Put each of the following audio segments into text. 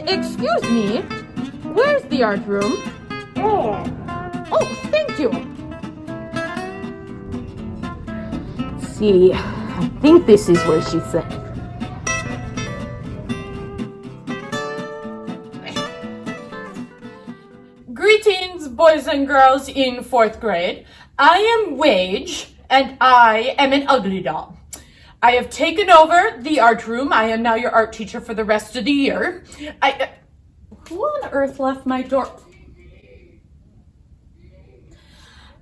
Excuse me, where's the art room? There. Oh, thank you. See, I think this is where she said. Greetings, boys and girls in 4th grade. I am Wage, and I am an ugly doll. I have taken over the art room. I am now your art teacher for the rest of the year. Who on earth left my door?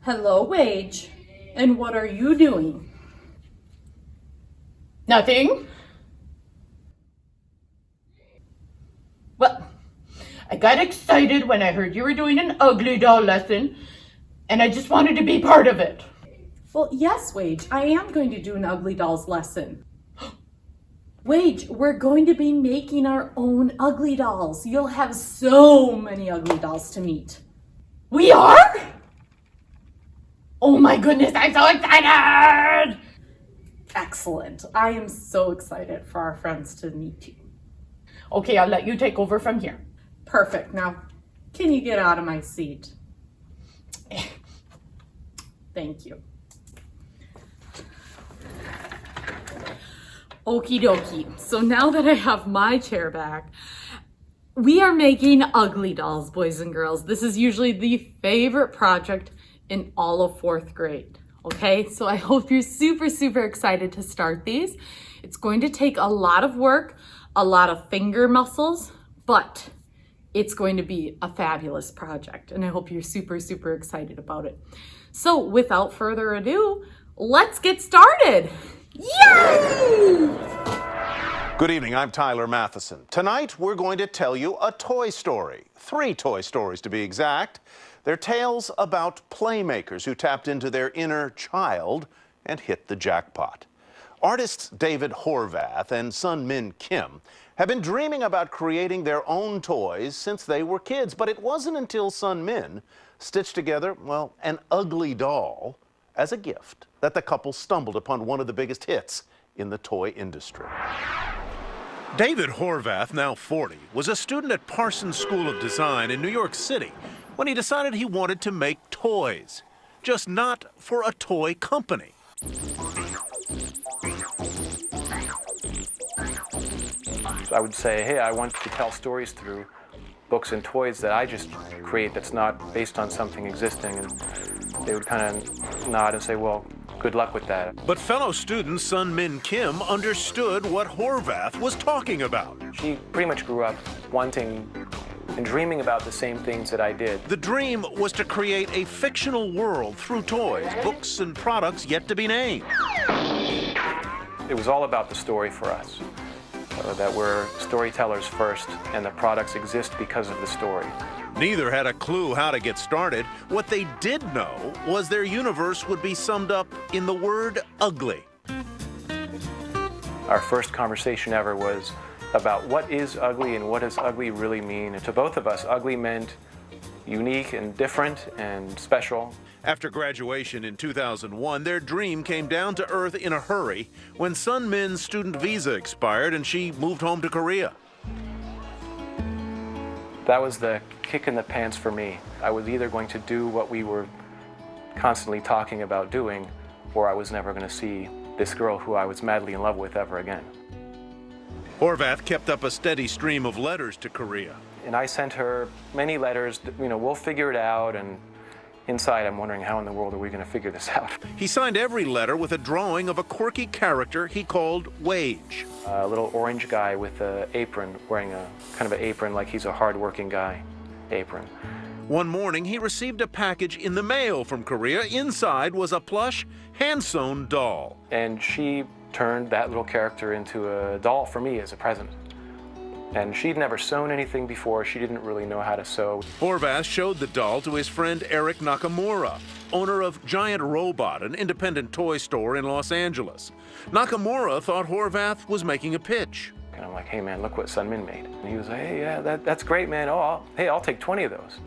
Hello, Wage. And what are you doing? Nothing. Well, I got excited when I heard you were doing an ugly doll lesson, and I just wanted to be part of it. Well, yes, Wage, I am going to do an ugly dolls lesson. Wage, we're going to be making our own ugly dolls. You'll have so many ugly dolls to meet. We are? Oh my goodness, I'm so excited! Excellent. I am so excited for our friends to meet you. Okay, I'll let you take over from here. Perfect. Now, can you get out of my seat? Thank you. Okie dokie. So now that I have my chair back, we are making ugly dolls, boys and girls. This is usually the favorite project in all of 4th grade. Okay, so I hope you're super, super excited to start these. It's going to take a lot of work, a lot of finger muscles, but it's going to be a fabulous project, and I hope you're super, super excited about it. So without further ado, let's get started. Yay! Good evening, I'm Tyler Matheson. Tonight, we're going to tell you a toy story. 3 toy stories to be exact. They're tales about playmakers who tapped into their inner child and hit the jackpot. Artists David Horvath and Sun Min Kim have been dreaming about creating their own toys since they were kids, but it wasn't until Sun Min stitched together, well, an ugly doll as a gift that the couple stumbled upon one of the biggest hits in the toy industry. David Horvath, now 40, was a student at Parsons School of Design in New York City when he decided he wanted to make toys, just not for a toy company. I would say, hey, I want to tell stories through books and toys that I just create that's not based on something existing. And they would kind of nod and say, well, good luck with that. But fellow student Sun Min Kim understood what Horvath was talking about. She pretty much grew up wanting and dreaming about the same things that I did. The dream was to create a fictional world through toys, books, and products yet to be named. It was all about the story for us. That we're storytellers first, and the products exist because of the story. Neither had a clue how to get started. What they did know was their universe would be summed up in the word ugly. Our first conversation ever was about what is ugly and what does ugly really mean. And to both of us, ugly meant unique and different and special. After graduation in 2001, their dream came down to earth in a hurry when Sun Min's student visa expired and she moved home to Korea. That was the kick in the pants for me. I was either going to do what we were constantly talking about doing, or I was never going to see this girl who I was madly in love with ever again. Horvath kept up a steady stream of letters to Korea. And I sent her many letters, we'll figure it out, and inside I'm wondering how in the world are we going to figure this out. He signed every letter with a drawing of a quirky character he called Wage. A little orange guy with an apron, wearing a kind of an apron like he's a hard-working guy apron. One morning, he received a package in the mail from Korea. Inside was a plush, hand-sewn doll. And she turned that little character into a doll for me as a present. And she'd never sewn anything before. She didn't really know how to sew. Horvath showed the doll to his friend Eric Nakamura, owner of Giant Robot, an independent toy store in Los Angeles. Nakamura thought Horvath was making a pitch. And I'm like, hey man, look what Sun Min made. And he was like, hey, yeah, that's great, man. Oh, I'll take 20 of those.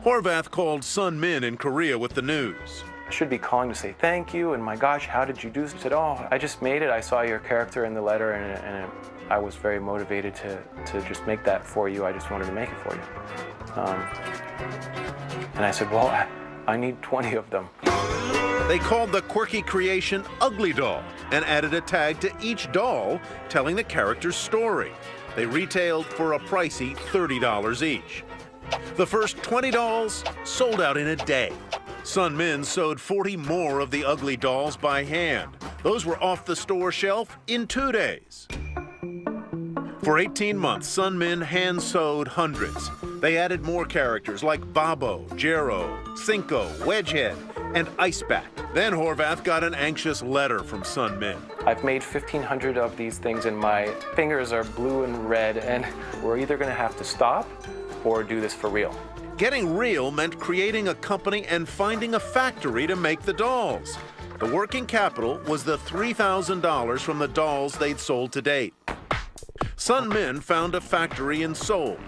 Horvath called Sun Min in Korea with the news. I should be calling to say thank you, and my gosh, how did you do this? I said, oh, I just made it. I saw your character in the letter, and I was very motivated to just make that for you. I just wanted to make it for you. And I said, well, I need 20 of them. They called the quirky creation Ugly Doll and added a tag to each doll telling the character's story. They retailed for a pricey $30 each. The first 20 dolls sold out in a day. Sun Min sewed 40 more of the Ugly Dolls by hand. Those were off the store shelf in 2 days. For 18 months, Sun Min hand-sewed hundreds. They added more characters like Babo, Jero, Cinco, Wedgehead, and Icebat. Then Horvath got an anxious letter from Sun Min. I've made 1,500 of these things and my fingers are blue and red, and we're either going to have to stop or do this for real. Getting real meant creating a company and finding a factory to make the dolls. The working capital was the $3,000 from the dolls they'd sold to date. Sun Min found a factory in Seoul.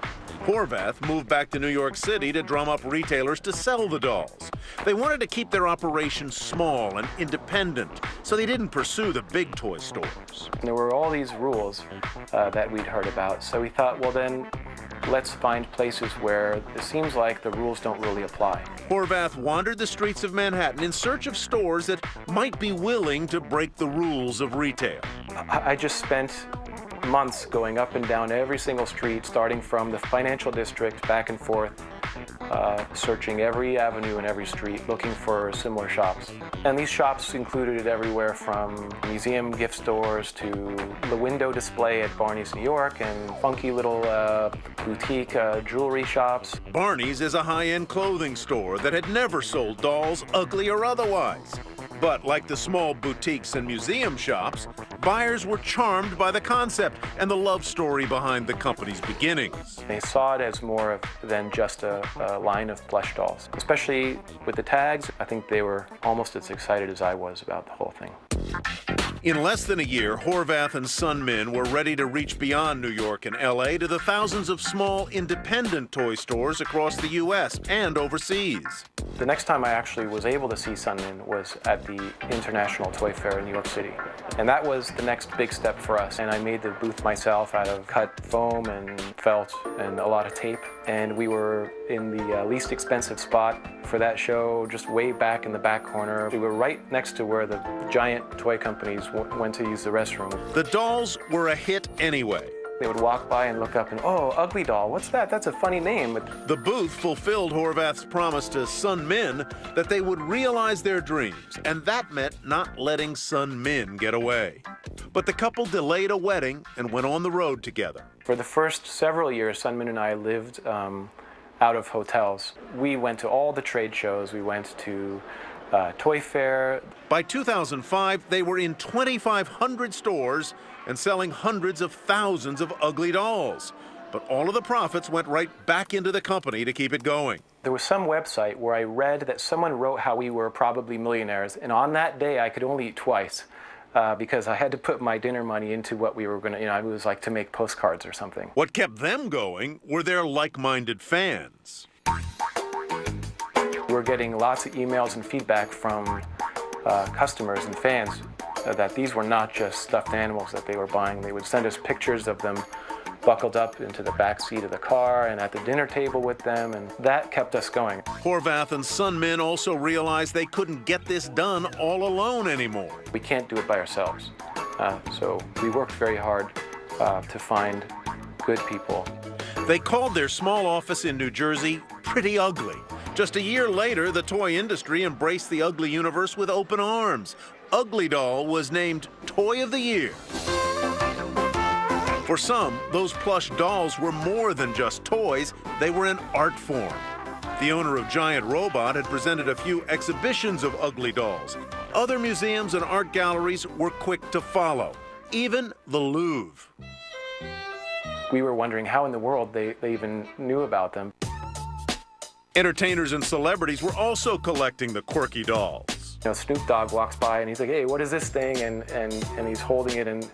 Horvath moved back to New York City to drum up retailers to sell the dolls. They wanted to keep their operation small and independent, so they didn't pursue the big toy stores. There were all these rules that we'd heard about, so we thought, well then, let's find places where it seems like the rules don't really apply. Horvath wandered the streets of Manhattan in search of stores that might be willing to break the rules of retail. I just spent months going up and down every single street, starting from the financial district back and forth, searching every avenue and every street, looking for similar shops. And these shops included everywhere from museum gift stores to the window display at Barney's New York and funky little boutique jewelry shops. Barney's is a high-end clothing store that had never sold dolls, ugly or otherwise. But like the small boutiques and museum shops, buyers were charmed by the concept and the love story behind the company's beginnings. They saw it as more than just a line of plush dolls. Especially with the tags, I think they were almost as excited as I was about the whole thing. In less than a year, Horvath and Sun Min were ready to reach beyond New York and LA to the thousands of small, independent toy stores across the U.S. and overseas. The next time I actually was able to see Sun Min was at the International Toy Fair in New York City. And that was the next big step for us. And I made the booth myself out of cut foam and felt and a lot of tape. And we were in the least expensive spot for that show, just way back in the back corner. We were right next to where the giant toy companies went to use the restroom. The dolls were a hit anyway. They would walk by and look up and, oh, Ugly Doll, what's that? That's a funny name. The booth fulfilled Horvath's promise to Sun Min that they would realize their dreams, and that meant not letting Sun Min get away. But the couple delayed a wedding and went on the road together. For the first several years, Sun Min and I lived out of hotels. We went to all the trade shows. We went to Toy Fair. By 2005, they were in 2,500 stores and selling hundreds of thousands of Ugly Dolls. But all of the profits went right back into the company to keep it going. There was some website where I read that someone wrote how we were probably millionaires, and on that day I could only eat twice because I had to put my dinner money into what we were going to, it was like to make postcards or something. What kept them going were their like-minded fans. We're getting lots of emails and feedback from customers and fans that these were not just stuffed animals that they were buying. They would send us pictures of them buckled up into the back seat of the car and at the dinner table with them, and that kept us going. Horvath and Sun Min also realized they couldn't get this done all alone anymore. We can't do it by ourselves. So we worked very hard to find good people. They called their small office in New Jersey Pretty Ugly. Just a year later, the toy industry embraced the Ugly universe with open arms. Ugly Doll was named Toy of the Year. For some, those plush dolls were more than just toys, they were an art form. The owner of Giant Robot had presented a few exhibitions of Ugly Dolls. Other museums and art galleries were quick to follow, even the Louvre. We were wondering how in the world they even knew about them. Entertainers and celebrities were also collecting the quirky dolls. Snoop Dogg walks by and he's like, hey, what is this thing? And he's holding it, and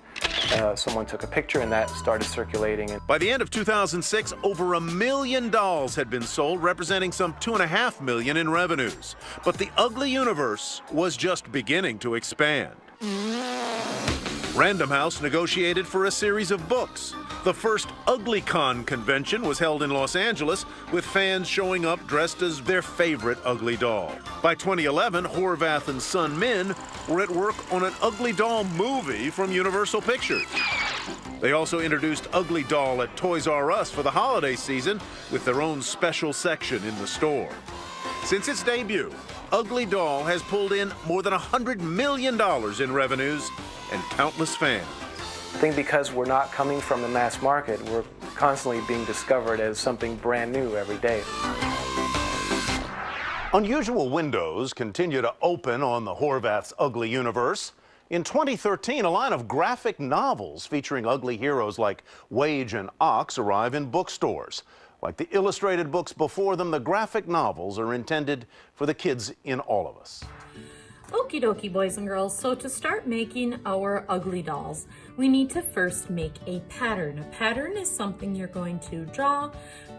someone took a picture and that started circulating. By the end of 2006, over 1 million dolls had been sold, representing some $2.5 million in revenues. But the Ugly universe was just beginning to expand. Random House negotiated for a series of books. The first UglyCon convention was held in Los Angeles, with fans showing up dressed as their favorite ugly doll. By 2011, Horvath and Sun Min were at work on an ugly doll movie from Universal Pictures. They also introduced Ugly Doll at Toys R Us for the holiday season, with their own special section in the store. Since its debut, Ugly Doll has pulled in more than $100 million in revenues and countless fans. I think because we're not coming from the mass market, we're constantly being discovered as something brand new every day. Unusual windows continue to open on the Horvath's ugly universe. In 2013, a line of graphic novels featuring ugly heroes like Wage and Ox arrive in bookstores. Like the illustrated books before them, the graphic novels are intended for the kids in all of us. Okie dokie, boys and girls. So to start making our ugly dolls, we need to first make a pattern. A pattern is something you're going to draw,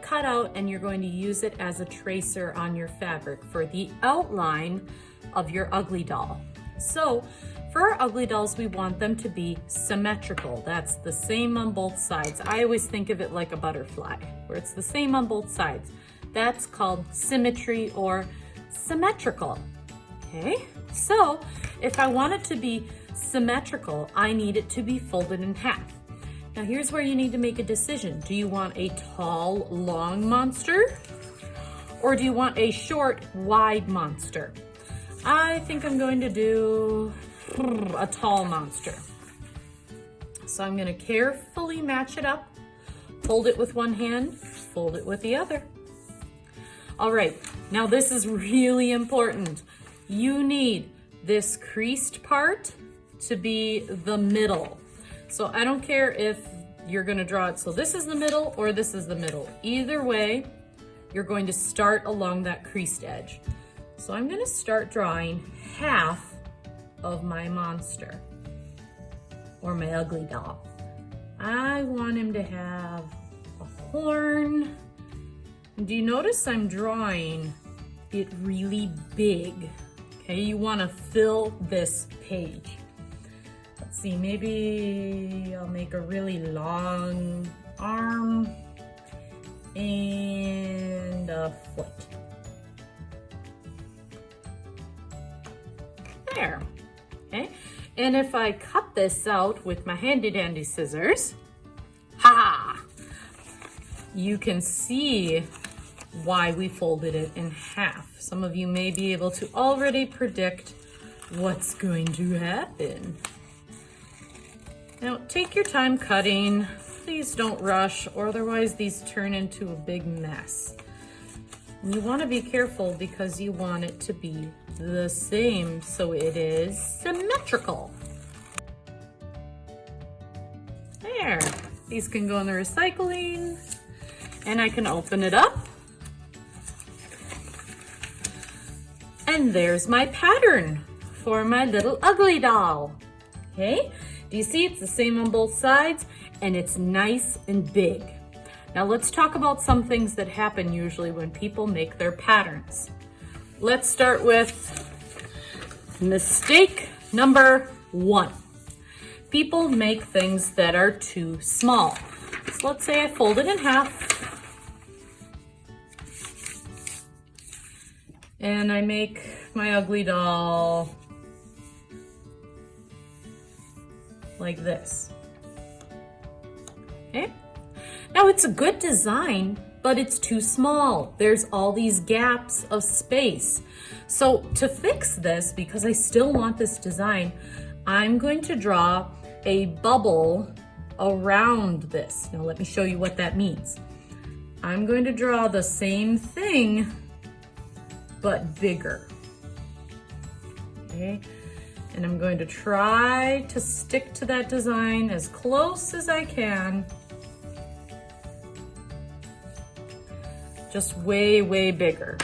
cut out, and you're going to use it as a tracer on your fabric for the outline of your ugly doll. So for our ugly dolls, we want them to be symmetrical. That's the same on both sides. I always think of it like a butterfly, where it's the same on both sides. That's called symmetry or symmetrical. Okay, so if I want it to be symmetrical, I need it to be folded in half. Now here's where you need to make a decision. Do you want a tall, long monster? Or do you want a short, wide monster? I think I'm going to do a tall monster. So I'm gonna carefully match it up, fold it with one hand, fold it with the other. All right, now this is really important. You need this creased part to be the middle. So I don't care if you're gonna draw it so this is the middle or this is the middle. Either way, you're going to start along that creased edge. So I'm gonna start drawing half of my monster or my ugly doll. I want him to have a horn. Do you notice I'm drawing it really big? Okay, you want to fill this page. Let's see, maybe I'll make a really long arm and a foot. There. Okay, and if I cut this out with my handy dandy scissors, you can see why we folded it in half. Some of you may be able to already predict what's going to happen. Now take your time cutting. Please don't rush, or otherwise these turn into a big mess. And you want to be careful because you want it to be the same so it is symmetrical. There. These can go in the recycling, and I can open it up. And there's my pattern for my little ugly doll. Okay, do you see it's the same on both sides and it's nice and big. Now let's talk about some things that happen usually when people make their patterns. Let's start with mistake number 1. People make things that are too small. So let's say I fold it in half. And I make my ugly doll like this. Okay? Now it's a good design, but it's too small. There's all these gaps of space. So to fix this, because I still want this design, I'm going to draw a bubble around this. Now let me show you what that means. I'm going to draw the same thing, but bigger. Okay, and I'm going to try to stick to that design as close as I can. Just way, way bigger.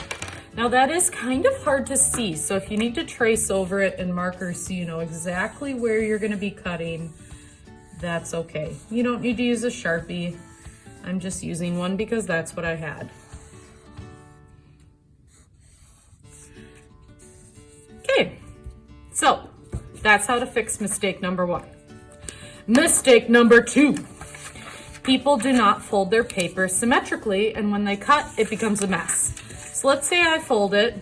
Now that is kind of hard to see, so if you need to trace over it in markers so you know exactly where you're gonna be cutting, that's okay. You don't need to use a Sharpie. I'm just using one because that's what I had. Okay, so that's how to fix mistake number 1. Mistake number 2. People do not fold their paper symmetrically, and when they cut, it becomes a mess. So let's say I fold it,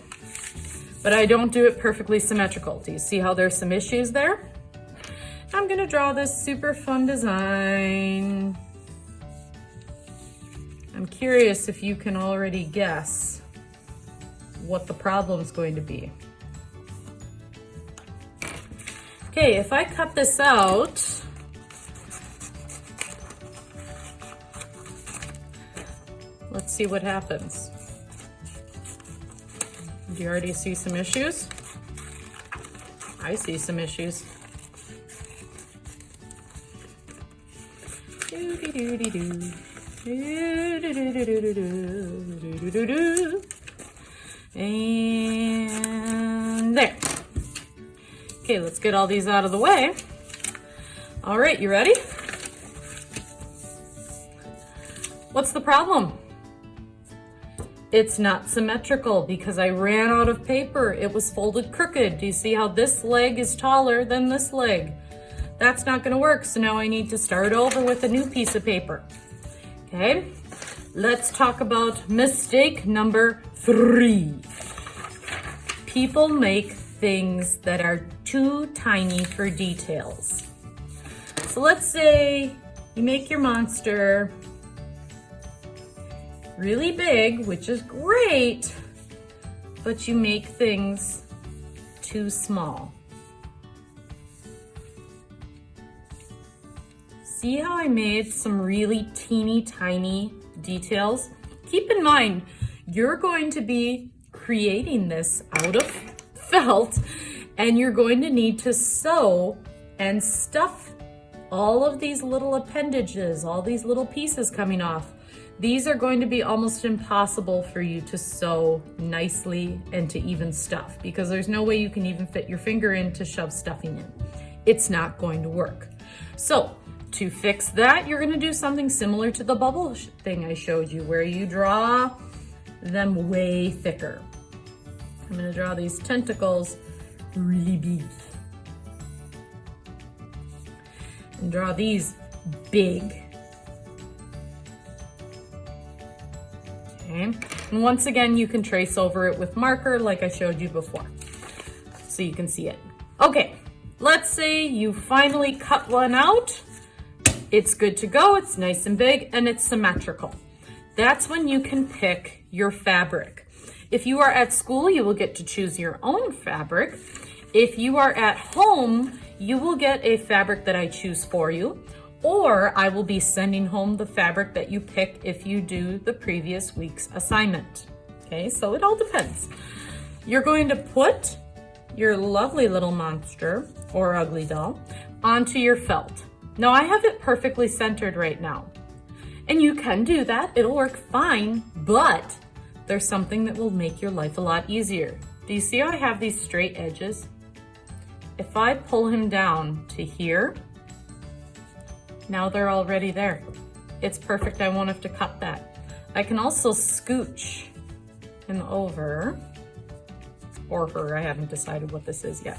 but I don't do it perfectly symmetrical. Do you see how there's some issues there? I'm gonna draw this super fun design. I'm curious if you can already guess what the problem's going to be. Okay, if I cut this out, let's see what happens. Do you already see some issues? I see some issues. And there. Okay, let's get all these out of the way. All right, you ready? What's the problem? It's not symmetrical because I ran out of paper. It was folded crooked. Do you see how this leg is taller than this leg? That's not gonna work, so now I need to start over with a new piece of paper. Okay, let's talk about mistake number 3. People make things that are too tiny for details. So let's say you make your monster really big, which is great, but you make things too small. See how I made some really teeny tiny details? Keep in mind, you're going to be creating this out of felt, and you're going to need to sew and stuff all of these little appendages, all these little pieces coming off. These are going to be almost impossible for you to sew nicely and to even stuff, because there's no way you can even fit your finger in to shove stuffing in. It's not going to work. So to fix that, you're gonna do something similar to the bubble thing I showed you, where you draw them way thicker. I'm gonna draw these tentacles really big. And draw these big. Okay. And once again, you can trace over it with marker like I showed you before, so you can see it. Okay, let's say you finally cut one out. It's good to go, it's nice and big, and it's symmetrical. That's when you can pick your fabric. If you are at school, you will get to choose your own fabric. If you are at home, you will get a fabric that I choose for you, or I will be sending home the fabric that you pick if you do the previous week's assignment. Okay, so it all depends. You're going to put your lovely little monster or ugly doll onto your felt. Now I have it perfectly centered right now, and you can do that, it'll work fine, but there's something that will make your life a lot easier. Do you see how I have these straight edges? If I pull him down to here, now they're already there. It's perfect, I won't have to cut that. I can also scooch him over, or her, I haven't decided what this is yet.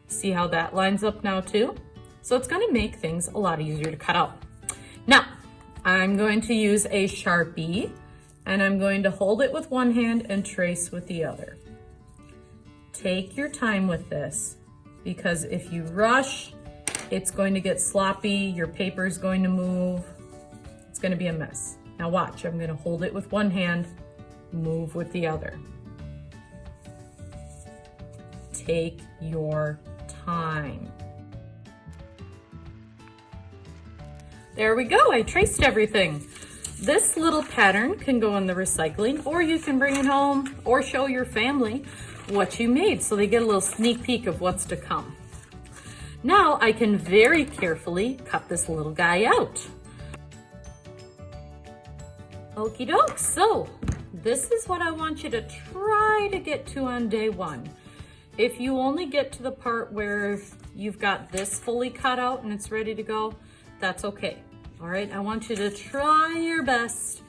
See how that lines up now too? So it's gonna make things a lot easier to cut out. Now, I'm going to use a Sharpie, and I'm going to hold it with one hand and trace with the other. Take your time with this, because if you rush, it's going to get sloppy, your paper is going to move, it's gonna be a mess. Now watch, I'm gonna hold it with one hand, move with the other. Take your time. There we go, I traced everything. This little pattern can go in the recycling, or you can bring it home or show your family what you made so they get a little sneak peek of what's to come. Now I can very carefully cut this little guy out. Okie doke, so this is what I want you to try to get to on day 1. If you only get to the part where you've got this fully cut out and it's ready to go, that's okay. All right, I want you to try your best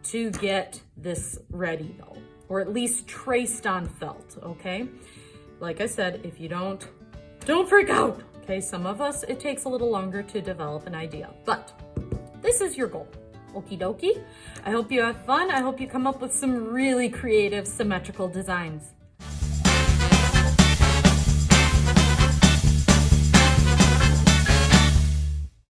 to get this ready though, or at least traced on felt, okay? Like I said, if you don't freak out, Okay, some of us, it takes a little longer to develop an idea, but this is your goal. Okie dokie. I hope you have fun. I hope you come up with some really creative symmetrical designs.